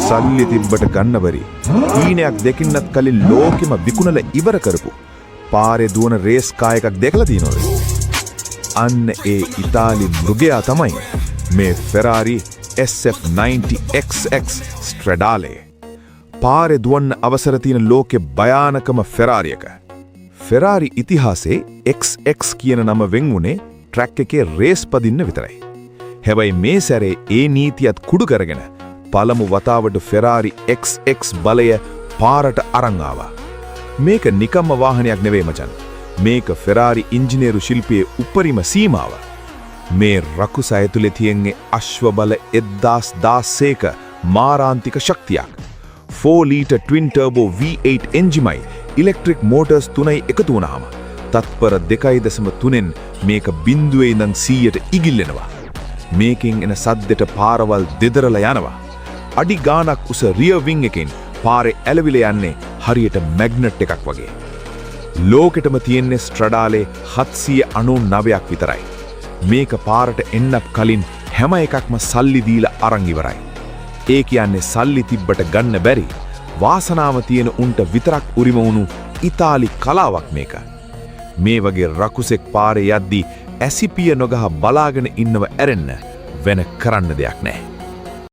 සල්ලි තිබ්බට ගන්නවරි ඊනයක් දෙකින්නත් කලින් ලෝකෙම විකුණල ඉවර කරපු පාරේ දුවන රේස් කාර් එකක් දැකලා තියෙනවද? අන්න ඒ ඉතාලි මෘගයා තමයි මේ Ferrari SF90XX Stradale. පාරේ දුවන්න අවසර තියෙන ලෝකෙ භයානකම Ferrari එක. Ferrari ඉතිහාසයේ XX කියන නම වෙන් වුණේ ට්‍රැක් එකේ රේස් පදින්න විතරයි. හැබැයි මේ සැරේ ඒ නීතියත් කුඩු කරගෙන පළමු වතාවට Ferrari XX බලය පාරට අරන් ආවා. මේක නිකම්ම වාහනයක් නෙවෙයි මචන්. මේක Ferrari ඉංජිනේරු ශිල්පයේ උපරිම සීමාව. මේ රකුස ඇතුලේ තියෙන්නේ අශ්ව බල 1016ක මාරාන්තික ශක්තියක්. 4 ලීටර් ට්වින් ටර්බෝ V8 එන්ජිමයි ඉලෙක්ට්‍රික් මෝටර්ස් 3යි එකතු වුණාම තත්පර 2.3න් මේක බිඳුවේ ඉඳන් 100ට ඉගිල්ලෙනවා. මේකෙන් එන සද්දෙට පාරවල් දෙදරලා යනවා. අඩි ගානක් උස රියර් වින් එකෙන් පාරේ ඇලවිලා යන්නේ හරියට මැග්නට් එකක් වගේ. ලෝකෙටම තියෙන්නේ Stradale 799ක් විතරයි. මේක පාරට එන්නත් කලින් හැම එකක්ම සල්ලි දීලා අරන් ඉවරයි. ඒ කියන්නේ සල්ලි තිබ්බට ගන්න බැරි වාසනාව තියෙන උන්ට විතරක් උරිම වුණු ඉතාලි කලාවක් මේක. මේ වගේ රකුසෙක් පාරේ යද්දී ඇසිපිය නොගහ බලාගෙන ඉන්නව ඇරෙන්න වෙන කරන්න දෙයක් නැහැ.